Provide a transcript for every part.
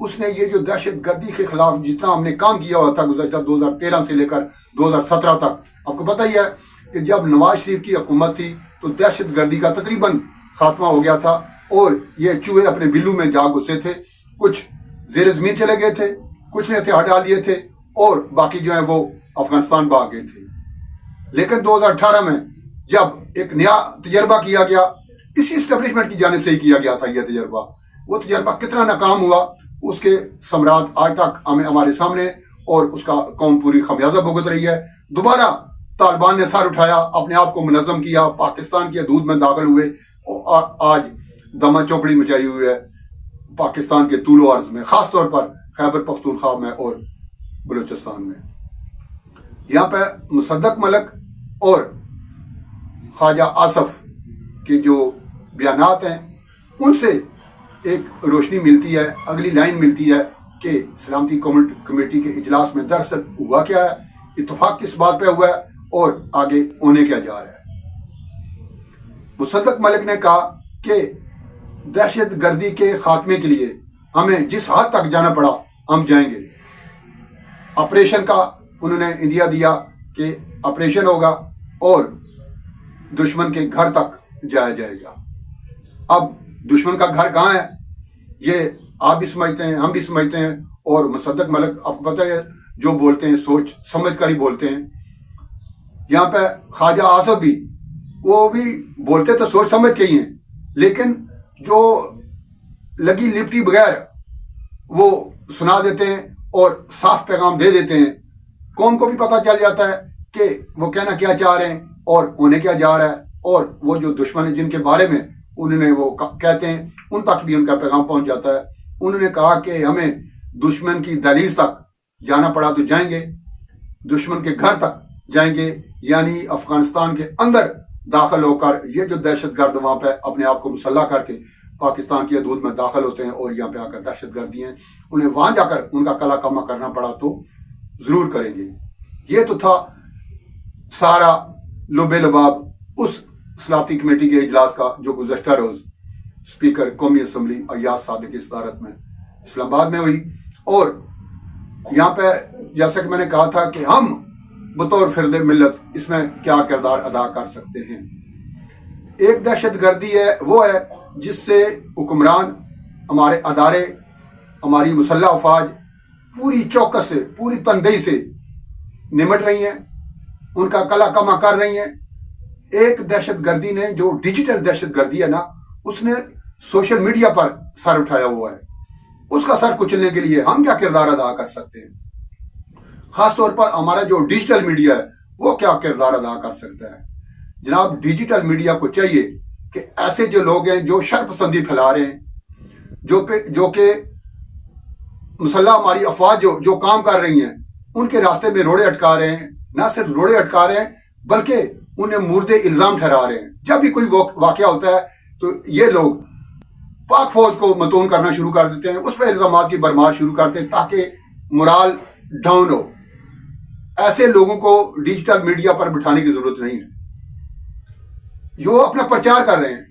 اس نے یہ جو دہشت گردی کے خلاف جتنا ہم نے کام کیا ہوا تھا گزشتہ 2013 سے لے کر 2017 تک، آپ کو پتہ ہی ہے کہ جب نواز شریف کی حکومت تھی تو دہشت گردی کا تقریباً خاتمہ ہو گیا تھا، اور یہ چوہے اپنے بلو میں جا گھسے تھے، کچھ زیر زمین چلے گئے تھے، کچھ نے ہتھیار ڈال دیے تھے، اور باقی جو ہیں وہ افغانستان بھاگ گئے تھے۔ لیکن 2018 میں جب ایک نیا تجربہ کیا گیا، اسی اسٹیبلشمنٹ کی جانب سے ہی کیا گیا تھا یہ تجربہ، وہ تجربہ کتنا ناکام ہوا اس کے ثمرات آج تک ہمارے سامنے، اور اس کا قوم پوری خمیازہ بھگت رہی ہے۔ دوبارہ طالبان نے سر اٹھایا، اپنے آپ کو منظم کیا، پاکستان کی حدود میں داخل ہوئے، اور آج دما چوکڑی مچائی ہوئی ہے پاکستان کے طول و عرض میں، خاص طور پر خیبر پختونخوا میں اور بلوچستان میں۔ یہاں پہ مصدق ملک اور خواجہ آصف کے جو بیانات ہیں ان سے ایک روشنی ملتی ہے، اگلی لائن ملتی ہے کہ سلامتی کمیٹی کے اجلاس میں دراصل ہوا کیا ہے، اتفاق کس بات پہ ہوا ہے، اور آگے ہونے کیا جا رہا ہے۔ مصدق ملک نے کہا کہ دہشت گردی کے خاتمے کے لیے ہمیں جس حد تک جانا پڑا ہم جائیں گے۔ آپریشن کا انہوں نے اندیا دیا کہ آپریشن ہوگا اور دشمن کے گھر تک جایا جائے گا۔ اب دشمن کا گھر کہاں ہے یہ آپ بھی سمجھتے ہیں، ہم بھی سمجھتے ہیں، اور مصدق ملک آپ کو پتہ ہے جو بولتے ہیں سوچ سمجھ کر ہی بولتے ہیں۔ یہاں پہ خواجہ آصف بھی، وہ بھی بولتے تو سوچ سمجھ کے ہی ہیں، لیکن جو لگی لپٹی بغیر وہ سنا دیتے ہیں اور صاف پیغام دے دیتے ہیں، قوم کو بھی پتہ چل جاتا ہے کہ وہ کہنا کیا چاہ رہے ہیں اور ہونے کیا جا رہا ہے، اور وہ جو دشمن جن کے بارے میں انہوں نے وہ کہتے ہیں ان تک بھی ان کا پیغام پہنچ جاتا ہے۔ انہوں نے کہا کہ ہمیں دشمن کی دہلیز تک جانا پڑا تو جائیں گے، دشمن کے گھر تک جائیں گے، یعنی افغانستان کے اندر داخل ہو کر یہ جو دہشت گرد وہاں پہ اپنے آپ کو مسلح کر کے پاکستان کی حدود میں داخل ہوتے ہیں اور یہاں پہ آ کر دہشت گردی ہیں، انہیں وہاں جا کر ان کا کلا کما کرنا پڑا تو ضرور کریں گے۔ یہ تو تھا سارا لب لباب اس سلامتی کمیٹی کے اجلاس کا جو گزشتہ روز اسپیکر قومی اسمبلی ایاز صادق کی صدارت میں اسلام آباد میں ہوئی۔ اور یہاں پہ جیسا کہ میں نے کہا تھا کہ ہم بطور فرد ملت اس میں کیا کردار ادا کر سکتے ہیں۔ ایک دہشت گردی ہے وہ ہے جس سے حکمران، ہمارے ادارے، ہماری مسلح افواج پوری چوکس سے، پوری تندہی سے نمٹ رہی ہیں، ان کا کلا کما کر رہی ہیں۔ ایک دہشت گردی نے جو ڈیجیٹل دہشت گردی ہے نا، اس نے سوشل میڈیا پر سر اٹھایا ہوا ہے۔ اس کا سر کچلنے کے لیے ہم کیا کردار ادا کر سکتے ہیں؟ خاص طور پر ہمارا جو ڈیجیٹل میڈیا ہے وہ کیا کردار ادا کر سکتا ہے؟ جناب، ڈیجیٹل میڈیا کو چاہیے کہ ایسے جو لوگ ہیں جو شر پسندی پھیلا رہے ہیں، جو کہ مسلح ہماری افواج جو کام کر رہی ہیں ان کے راستے میں روڑے اٹکا رہے ہیں، نہ صرف روڑے اٹکا رہے ہیں بلکہ انہیں مورد الزام ٹھہرا رہے ہیں۔ جب بھی کوئی واقعہ ہوتا ہے تو یہ لوگ پاک فوج کو متون کرنا شروع کر دیتے ہیں، اس پہ الزامات کی برمار شروع کرتے ہیں تاکہ مرال ڈاؤن ہو۔ ایسے لوگوں کو ڈیجیٹل میڈیا پر بٹھانے کی ضرورت نہیں ہے۔ جو اپنا پرچار کر رہے ہیں،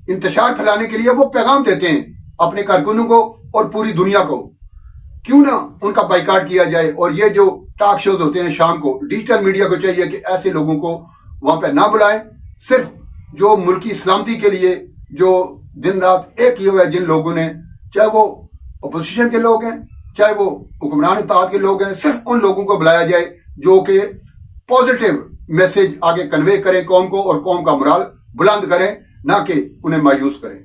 انتشار پھیلانے کے لیے وہ پیغام دیتے ہیں اپنے کارکنوں کو اور پوری دنیا کو، کیوں نہ ان کا بائیکاٹ کیا جائے۔ اور یہ جو ٹاک شوز ہوتے ہیں شام کو، ڈیجیٹل میڈیا کو چاہیے کہ ایسے لوگوں کو وہاں پہ نہ بلائیں۔ صرف جو ملکی سلامتی کے لیے جو دن رات ایک کیے ہوئے جن لوگوں نے، چاہے وہ اپوزیشن کے لوگ ہیں چاہے وہ حکمران اتحاد کے لوگ ہیں، صرف ان لوگوں کو بلایا جائے جو کہ پازیٹیو میسج آگے کنوے کریں قوم کو اور قوم کا مرال بلند کریں، نہ کہ انہیں مایوس کریں۔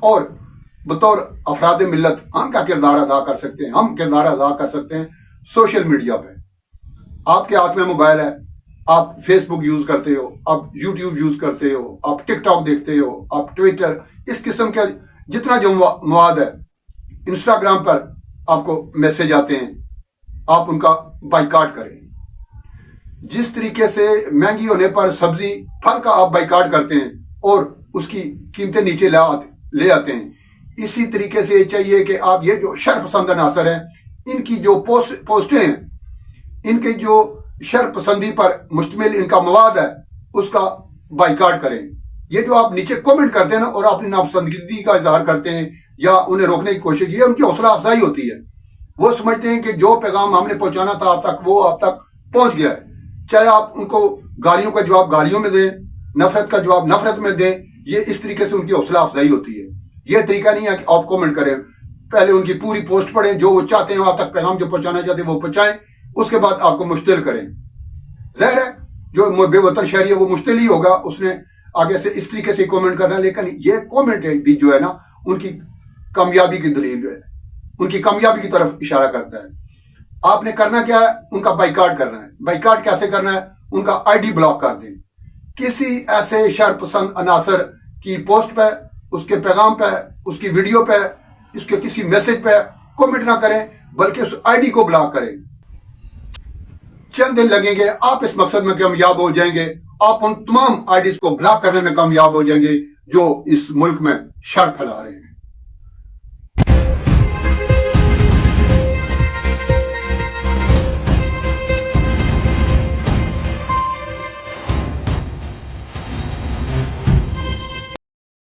اور بطور افراد ملت ہم کیا کردار ادا کر سکتے ہیں؟ ہم کردار ادا کر سکتے ہیں سوشل میڈیا پہ۔ آپ کے ہاتھ میں موبائل ہے، آپ فیس بک یوز کرتے ہو، آپ یوٹیوب یوز کرتے ہو، آپ ٹک ٹاک دیکھتے ہو، آپ ٹویٹر، اس قسم کا جتنا جو مواد ہے، انسٹاگرام پر آپ کو میسج آتے ہیں، آپ ان کا بائیکاٹ کریں۔ جس طریقے سے مہنگی ہونے پر سبزی پھل کا آپ بائیکاٹ کرتے ہیں اور اس کی قیمتیں نیچے لے آتے ہیں، اسی طریقے سے یہ چاہیے کہ آپ یہ جو شر پسند عناصر ہیں، ان کی جو پوسٹیں ہیں، ان کے جو شر پسندی پر مشتمل ان کا مواد ہے، اس کا بائیکاٹ کریں۔ یہ جو آپ نیچے کومنٹ کرتے ہیں نا اور اپنی ناپسندگی کا اظہار کرتے ہیں یا انہیں روکنے کی کوشش کی ہے، ان کی حوصلہ افزائی ہوتی ہے. وہ سمجھتے ہیں کہ جو پیغام ہم نے پہنچانا تھا آپ تک وہ آپ تک پہنچ گیا ہے. چاہے آپ ان کو گالیوں کا جواب گالیوں میں دیں، نفرت کا جواب نفرت میں دیں، یہ اس طریقے سے ان کی حوصلہ افزائی ہوتی ہے. یہ طریقہ نہیں ہے کہ آپ کامنٹ کریں، پہلے ان کی پوری پوسٹ پڑھیں، جو وہ چاہتے ہیں آپ تک پیغام جو پہنچانا چاہتے ہیں وہ پہنچائیں، اس کے بعد آپ کو مشتعل کریں. ظاہر ہے جو بے وطن شہری ہے وہ مشتعل ہی ہوگا، اس نے آگے سے اس طریقے سے کامنٹ کرنا. لیکن یہ کامنٹ بھی جو ہے نا ان کی کامیابی کی دلیل ہے، ان کی کامیابی کی طرف اشارہ کرتا ہے. آپ نے کرنا کیا ہے؟ ان کا بائیکاٹ کرنا ہے. بائیکاٹ کیسے کرنا ہے؟ ان کا آئی ڈی بلاک کر دیں. کسی ایسے شر پسند عناصر کی پوسٹ پہ، اس کے پیغام پہ، اس کی ویڈیو پہ، اس کے کسی میسج پہ کامنٹ نہ کریں، بلکہ اس آئی ڈی کو بلاک کریں. چند دن لگیں گے، آپ اس مقصد میں کامیاب ہو جائیں گے. آپ ان تمام آئی ڈیز کو بلاک کرنے میں کامیاب ہو جائیں گے جو اس ملک میں شر پھیلا رہے ہیں.